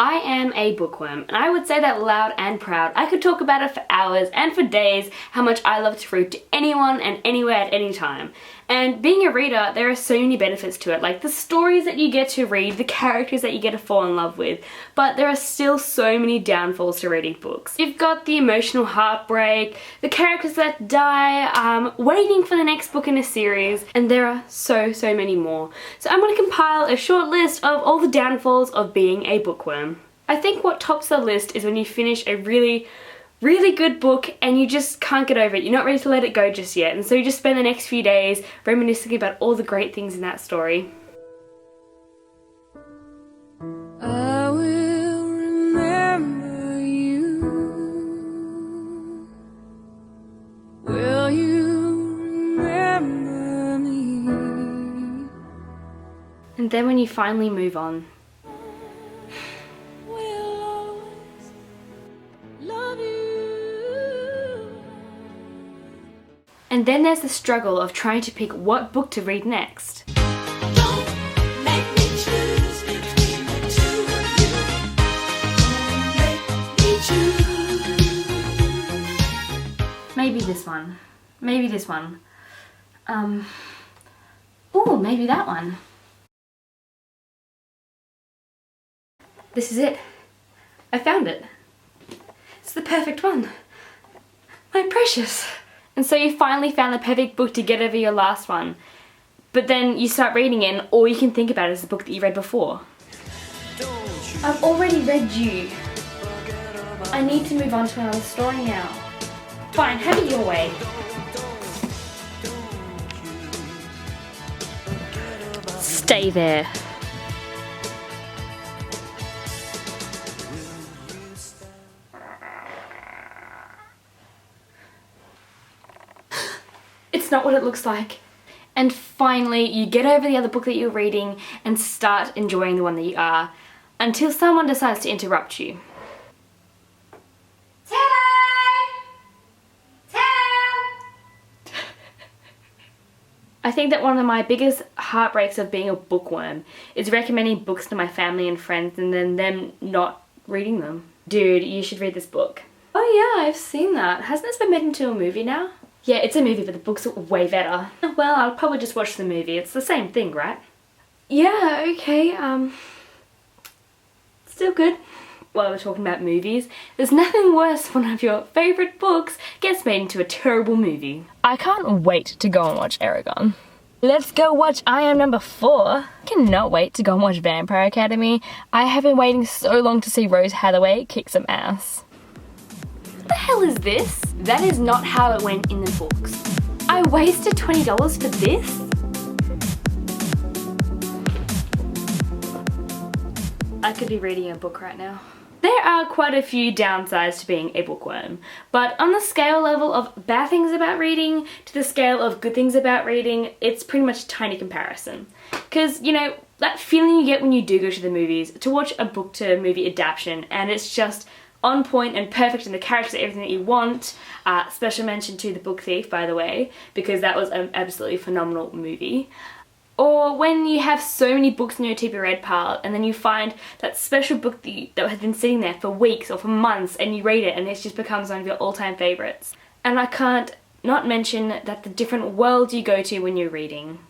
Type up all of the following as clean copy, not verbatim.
I am a bookworm, and I would say that loud and proud. I could talk about it for hours and for days, how much I love to read to anyone and anywhere at any time. And being a reader, there are so many benefits to it, like the stories that you get to read, the characters that you get to fall in love with, but there are still so many downfalls to reading books. You've got the emotional heartbreak, the characters that die, waiting for the next book in a series, and there are so many more. So I'm going to compile a short list of all the downfalls of being a bookworm. I think what tops the list is when you finish a really good book and you just can't get over it. You're not ready to let it go just yet, and so you just spend the next few days reminiscing about all the great things in that story. I will remember you. Will you remember me? And then when you finally move on, and then there's the struggle of trying to pick what book to read next. Don't make me choose between the two of you. Don't make me choose. Maybe this one. Maybe this one. Ooh, maybe that one. This is it. I found it. It's the perfect one. My precious. And so you finally found the perfect book to get over your last one. But then you start reading it and all you can think about is the book that you read before. I've already read you. I need to move on to another story now. Fine, have it your way. Stay there. It's not what it looks like. And finally, you get over the other book that you're reading and start enjoying the one that you are, until someone decides to interrupt you. I think that one of my biggest heartbreaks of being a bookworm is recommending books to my family and friends and then them not reading them. Dude, you should read this book. Oh yeah, I've seen that. Hasn't this been made into a movie now? Yeah, it's a movie, but the books are way better. Well, I'll probably just watch the movie. It's the same thing, right? Yeah, okay, still good. While we're talking about movies, there's nothing worse when one of your favourite books gets made into a terrible movie. I can't wait to go and watch Eragon. Let's go watch I Am Number 4. Cannot wait to go and watch Vampire Academy. I have been waiting so long to see Rose Hathaway kick some ass. What the hell is this? That is not how it went in the books. I wasted $20 for this? I could be reading a book right now. There are quite a few downsides to being a bookworm, but on the scale level of bad things about reading to the scale of good things about reading, it's pretty much a tiny comparison. Because, you know, that feeling you get when you do go to the movies, to watch a book to movie adaptation, and it's just on point and perfect and the characters are everything that you want. Special mention to The Book Thief, by the way, because that was an absolutely phenomenal movie. Or when you have so many books in your to be read pile and then you find that special book that has been sitting there for weeks or for months and you read it and it just becomes one of your all-time favourites. And I can't not mention that the different worlds you go to when you're reading.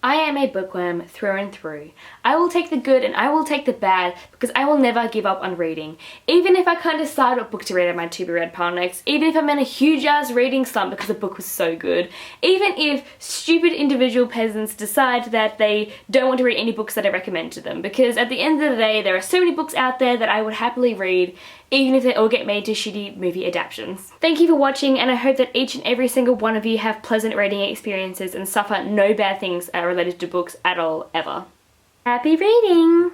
I am a bookworm through and through. I will take the good and I will take the bad because I will never give up on reading. Even if I can't decide what book to read on my to be read pile next, even if I'm in a huge ass reading slump because the book was so good, even if stupid individual peasants decide that they don't want to read any books that I recommend to them, because at the end of the day there are so many books out there that I would happily read, even if they all get made to shitty movie adaptations. Thank you for watching, and I hope that each and every single one of you have pleasant reading experiences and suffer no bad things related to books at all, ever. Happy reading!